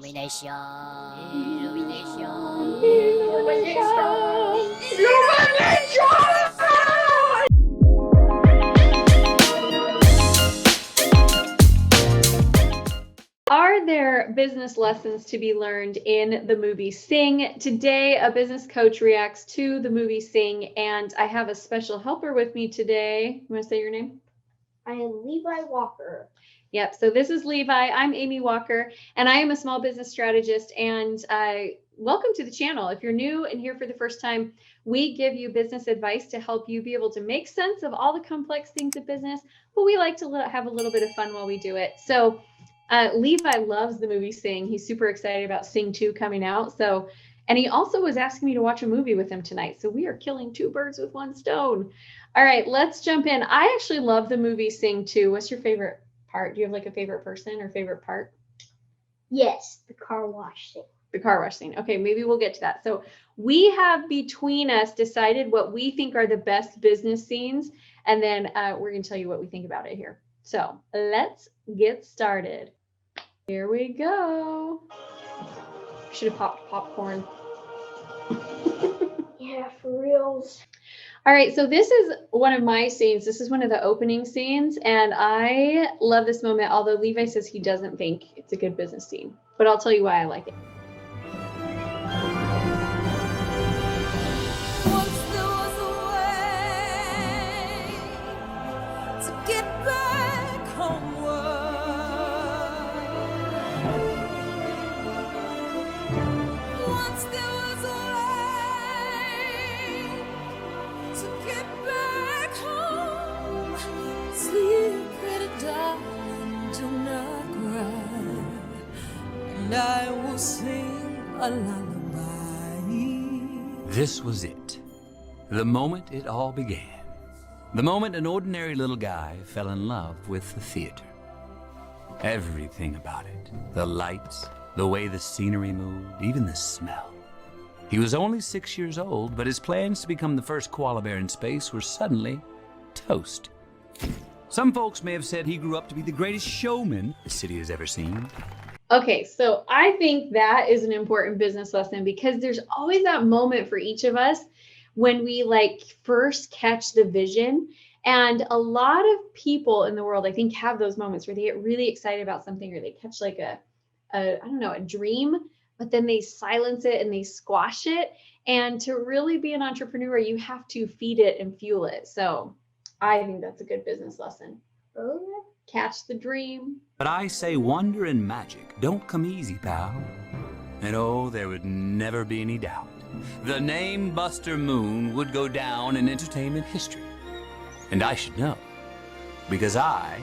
Illumination. Illumination. Are there business lessons to be learned in the movie Sing? Today, a business coach reacts to the movie Sing, and I have a special helper with me today. You want to say your name? I am Levi Walker. Yep, so this is Levi. I'm Amy Walker, and I am a small business strategist, and welcome to the channel. If you're new and here for the first time, we give you business advice to help you be able to make sense of all the complex things of business, but we like to have a little bit of fun while we do it. So Levi loves the movie Sing. He's super excited about Sing 2 coming out. And he also was asking me to watch a movie with him tonight. So we are killing two birds with one stone. All right, let's jump in. I actually love the movie Sing 2. What's your favorite part? Do you have like a favorite person or favorite part? Yes, the car wash scene. The car wash scene. Okay, maybe we'll get to that. So we have between us decided what we think are the best business scenes. And then we're going to tell you what we think about it here. So let's get started. Here we go. Should have popped popcorn. Yeah, for reals. All right, so this is one of my scenes. This is one of the opening scenes, and I love this moment, although Levi says he doesn't think it's a good business scene. But I'll tell you why I like it. Once there was a way to get back homeward. Once there was a way to get back home. Sleep, pretty darling, do not cry, and I will sing a lullaby. This was it. The moment it all began. The moment an ordinary little guy fell in love with the theater. Everything about it. The lights, the way the scenery moved, even the smell. He was only 6 years old, but his plans to become the first koala bear in space were suddenly toast. Some folks may have said he grew up to be the greatest showman the city has ever seen. Okay, so I think that is an important business lesson because there's always that moment for each of us when we like first catch the vision. And a lot of people in the world, I think, have those moments where they get really excited about something or they catch like a dream, but then they silence it and they squash it. And to really be an entrepreneur, you have to feed it and fuel it. So I think that's a good business lesson. Oh, Catch the dream. But I say wonder and magic don't come easy, pal. And oh, there would never be any doubt. The name Buster Moon would go down in entertainment history. And I should know, because I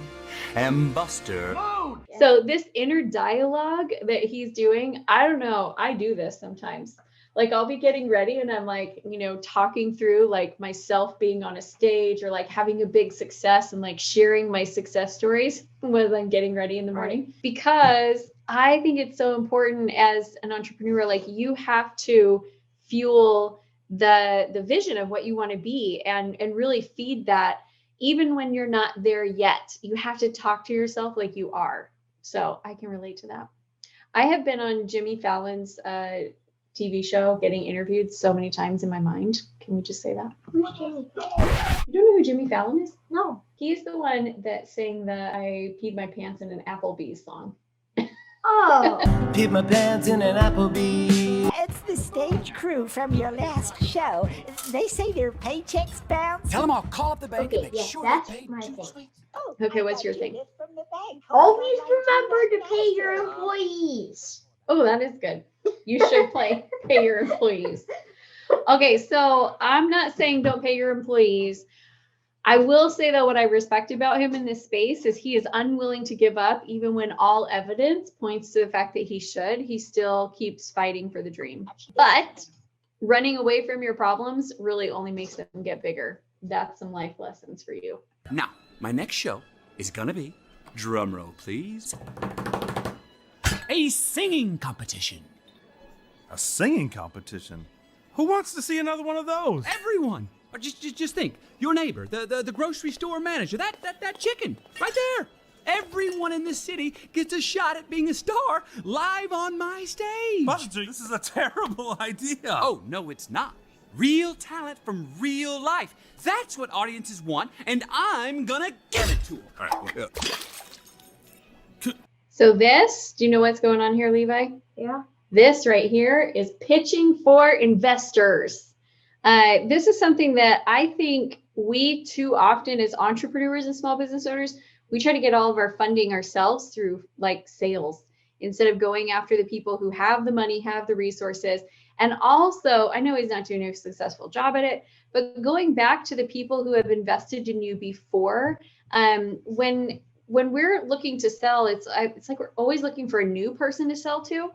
am Buster Moon. So this inner dialogue that he's doing, I don't know, I do this sometimes. Like I'll be getting ready and I'm like, talking through like myself being on a stage or like having a big success and like sharing my success stories when I'm getting ready in the morning. Because I think it's so important as an entrepreneur, like you have to fuel the vision of what you want to be and really feed that even when you're not there yet. You have to talk to yourself like you are. So I can relate to that. I have been on Jimmy Fallon's TV show getting interviewed so many times in my mind. Can we just say that? who's Jamie? You don't know who Jimmy Fallon is? No. He's the one that sang the I peed my pants in an Applebee's song. Oh. Peed my pants in an Applebee's. It's the stage crew from your last show. They say their paychecks bounce. Tell them I'll call up the bank Okay, and make yes, sure that's they pay my 2 thing. sweets. Oh, Okay, I what's thought your you thing? did from the bank. Always remember to pay your employees. Oh, that is good. You should pay your employees. Okay, so I'm not saying don't pay your employees. I will say though, what I respect about him in this space is he is unwilling to give up even when all evidence points to the fact that he should. He still keeps fighting for the dream. But running away from your problems really only makes them get bigger. That's some life lessons for you. Now, my next show is gonna be, drumroll please, a singing competition. A singing competition? Who wants to see another one of those? Everyone! Or just think, your neighbor, the grocery store manager, that chicken, right there. Everyone in the city gets a shot at being a star live on my stage. Buster, this is a terrible idea. Oh, no, it's not. Real talent from real life. That's what audiences want, and I'm gonna give it to them. All right, well, So this, do you know what's going on here, Levi? Yeah. This right here is pitching for investors. This is something that I think we too often as entrepreneurs and small business owners, we try to get all of our funding ourselves through like sales instead of going after the people who have the money, have the resources. And also, I know he's not doing a successful job at it, but going back to the people who have invested in you before, when we're looking to sell, it's like we're always looking for a new person to sell to,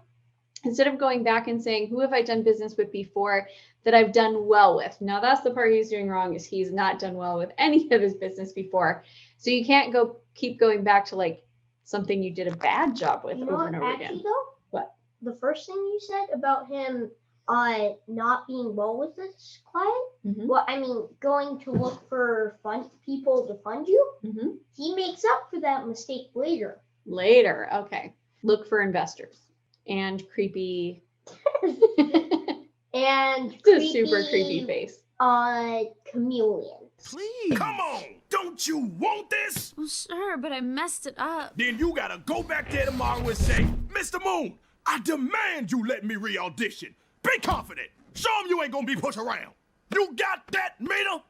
instead of going back and saying, who have I done business with before that I've done well with? Now that's the part he's doing wrong, is he's not done well with any of his business before. So you can't keep going back to like something you did a bad job with over and over again. Though, What? the first thing you said about him not being well with this client, Mhm. well, I mean, going to look for people to fund you, Mhm. he makes up for that mistake later. Later, okay. Look for investors and creepy. And It's a super creepy face. Chameleon. Please. Come on! Don't you want this? Well, sure, but I messed it up. Then you gotta go back there tomorrow and say, Mr. Moon, I demand you let me re-audition. Be confident. Show him you ain't gonna be pushed around. You got that, Mina?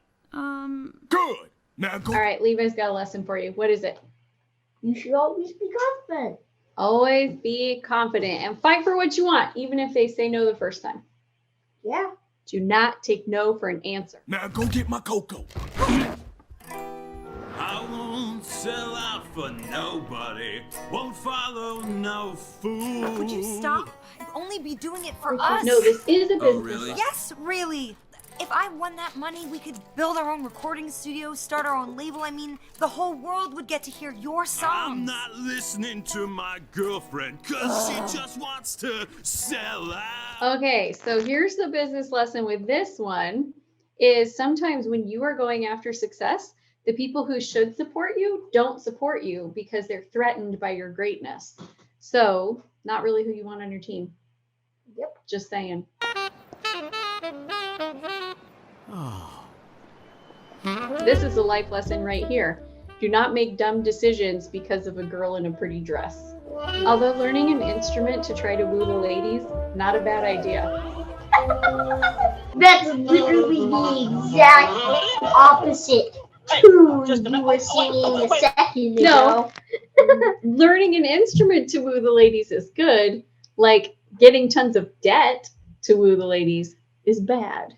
Good. Now go. All right, Levi's got a lesson for you. What is it? You should always be confident. Always be confident and fight for what you want, even if they say no the first time. Yeah. Do not take no for an answer. Now go get my cocoa. I won't sell out for nobody. Won't follow no fool. Would you stop? I'd only be doing it for us. No, this is a business. really? lesson. Yes, really. If I won that money, we could build our own recording studio, start our own label. I mean, the whole world would get to hear your songs. I'm not listening to my girlfriend, cause she just wants to sell out. Okay, so here's the business lesson with this one is sometimes when you are going after success, the people who should support you don't support you because they're threatened by your greatness. So not really who you want on your team. Yep. Just saying. This is a life lesson right here. Do not make dumb decisions because of a girl in a pretty dress. Although learning an instrument to try to woo the ladies, not a bad idea. That's literally the exact opposite tune you were singing a second No. ago. Learning an instrument to woo the ladies is good. Like getting tons of debt to woo the ladies is bad.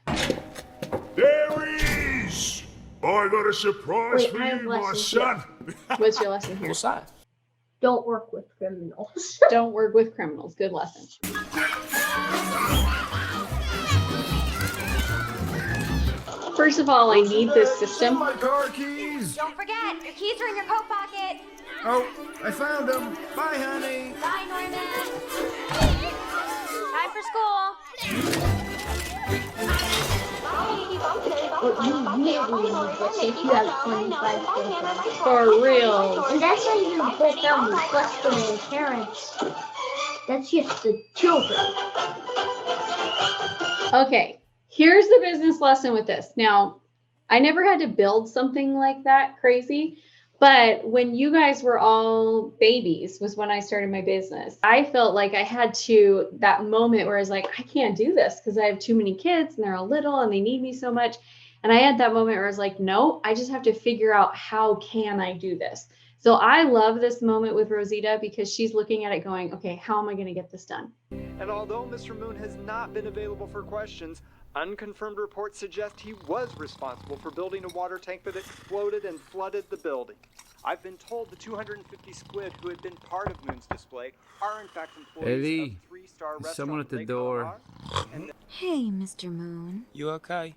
There he is! I got a surprise Wait, for I have you, my lessons son. What's your lesson here? Don't work with criminals. Don't work with criminals. Good lesson. First of all, I need this system. My car keys. Don't forget, your keys are in your coat pocket. Oh, I found them. Bye, honey. Bye, Norman. Time for school. But you really need this if you have 25 children. For real. And that's not even the whole family, plus the parents. That's just the children. Okay, here's the business lesson with this. Now, I never had to build something like that crazy, but when you guys were all babies was when I started my business. I felt like I had to, that moment where I was like, I can't do this because I have too many kids and they're all little and they need me so much. And I had that moment where I was like, no, I just have to figure out how can I do this? So I love this moment with Rosita because she's looking at it going, okay, how am I going to get this done? And although Mr. Moon has not been available for questions, unconfirmed reports suggest he was responsible for building a water tank that exploded and flooded the building. I've been told the 250 squid who had been part of Moon's display are in fact employees Eddie, of 3-star restaurant someone at the Lake door. Omar, and Hey, Mr. Moon. You okay?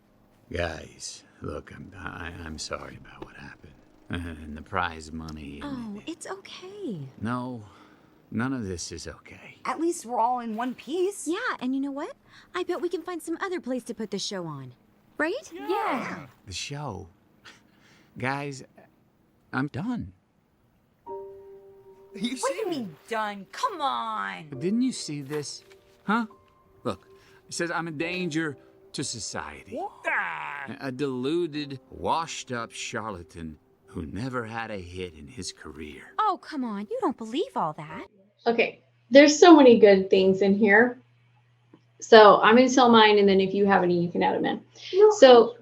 Guys, look, I'm sorry about what happened. And the prize money. Oh, it's okay. No, none of this is okay. At least we're all in one piece. Yeah, and you know what? I bet we can find some other place to put the show on. Right? Yeah. The show. Guys, I'm done. What do you mean done? Come on. But didn't you see this? Huh? Look, it says I'm a danger to society. A deluded, washed-up charlatan who never had a hit in his career. Oh, come on. You don't believe all that. Okay, there's so many good things in here. So I'm going to tell mine, and then if you have any, you can add them in. No, So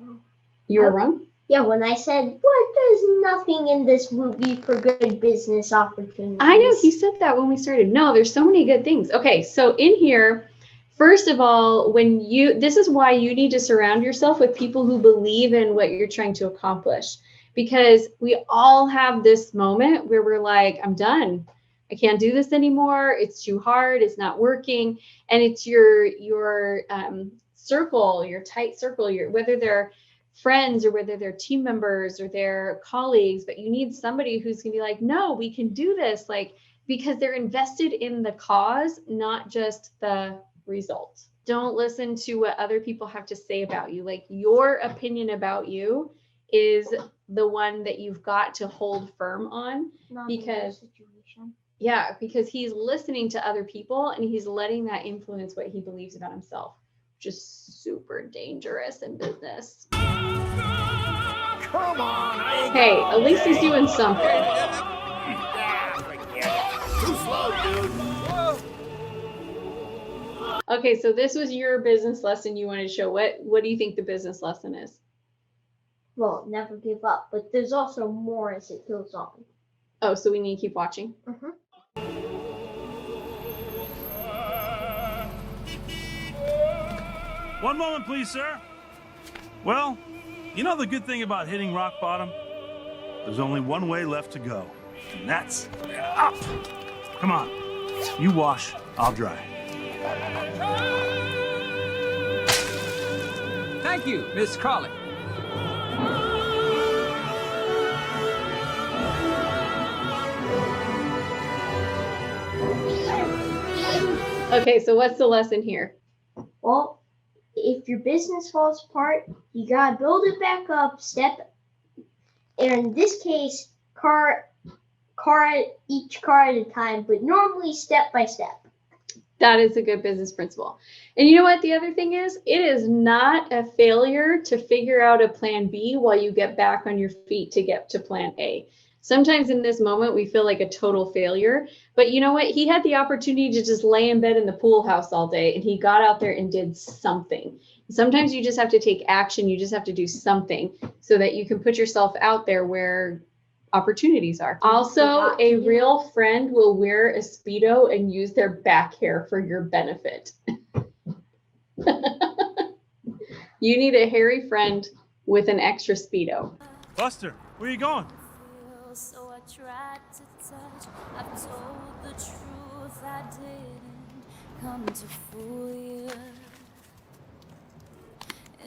you were wrong? Yeah, when I said, what, there's nothing in this movie for good business opportunities. I know, he said that when we started. No, there's so many good things. Okay, so in here, first of all, this is why you need to surround yourself with people who believe in what you're trying to accomplish. Because we all have this moment where we're like, I'm done. I can't do this anymore. It's too hard. It's not working. And it's your circle, your tight circle, whether they're friends or whether they're team members or they're colleagues, but you need somebody who's gonna be like, no, we can do this, like, because they're invested in the cause, not just the result. Don't listen to what other people have to say about you. Like, your opinion about you is the one that you've got to hold firm on. Not because in this situation. yeah, because he's listening to other people and he's letting that influence what he believes about himself, which is super dangerous in business. Come on, Hey, at least he's doing something. Too slow, dude. Okay, so this was your business lesson you wanted to show. What do you think the business lesson is? Well, never give up, but there's also more as it goes on. Oh, so we need to keep watching. One moment, please, sir. Well, you know the good thing about hitting rock bottom? There's only one way left to go, and that's up. Come on, you wash, I'll dry. Thank you, Miss Crawley. Okay, so what's the lesson here? Well, if your business falls apart, you gotta build it back up, and in this case, each car at a time, but normally step by step. That is a good business principle. And you know what the other thing is? It is not a failure to figure out a plan B while you get back on your feet to get to plan A. Sometimes in this moment, we feel like a total failure, but you know what? He had the opportunity to just lay in bed in the pool house all day, and he got out there and did something. Sometimes you just have to take action. You just have to do something so that you can put yourself out there where opportunities are. Also, a real friend will wear a Speedo and use their back hair for your benefit. You need a hairy friend with an extra Speedo. Buster, where you going? So I tried to touch. I've told the truth. I didn't come to fool you.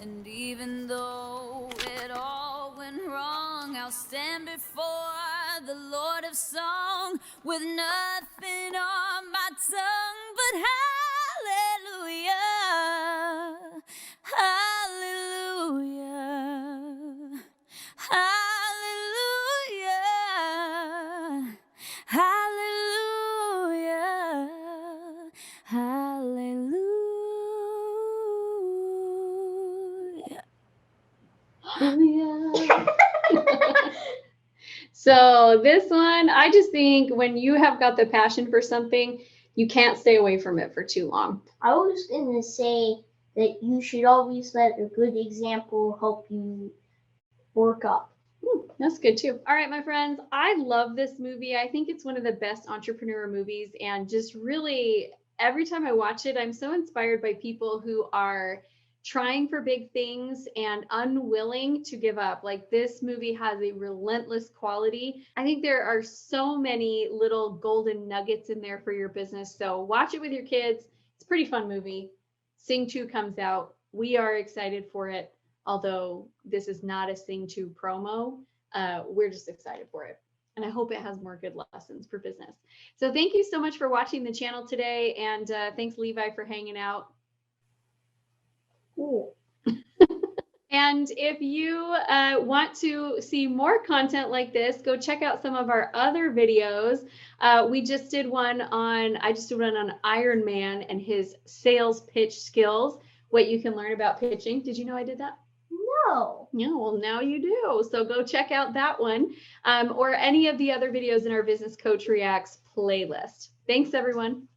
And even though it all went wrong, I'll stand before the Lord of Song with nothing on my tongue but hallelujah, hallelujah, hallelujah, hallelujah, hallelujah. So this one, I just think when you have got the passion for something, you can't stay away from it for too long. I was going to say that you should always let a good example help you work up. That's good too. All right, my friends, I love this movie. I think it's one of the best entrepreneur movies, and just really every time I watch it, I'm so inspired by people who are trying for big things and unwilling to give up. Like, this movie has a relentless quality. I think there are so many little golden nuggets in there for your business. So watch it with your kids. It's a pretty fun movie. Sing 2 comes out. We are excited for it. Although this is not a Sing 2 promo, we're just excited for it. And I hope it has more good lessons for business. So thank you so much for watching the channel today. And thanks, Levi, for hanging out. Cool. And And if you want to see more content like this, go check out some of our other videos. I just did one on Iron Man and his sales pitch skills, what you can learn about pitching. Did you know I did that? No. Yeah, well, now you do. So go check out that one or any of the other videos in our Business Coach Reacts playlist. Thanks, everyone.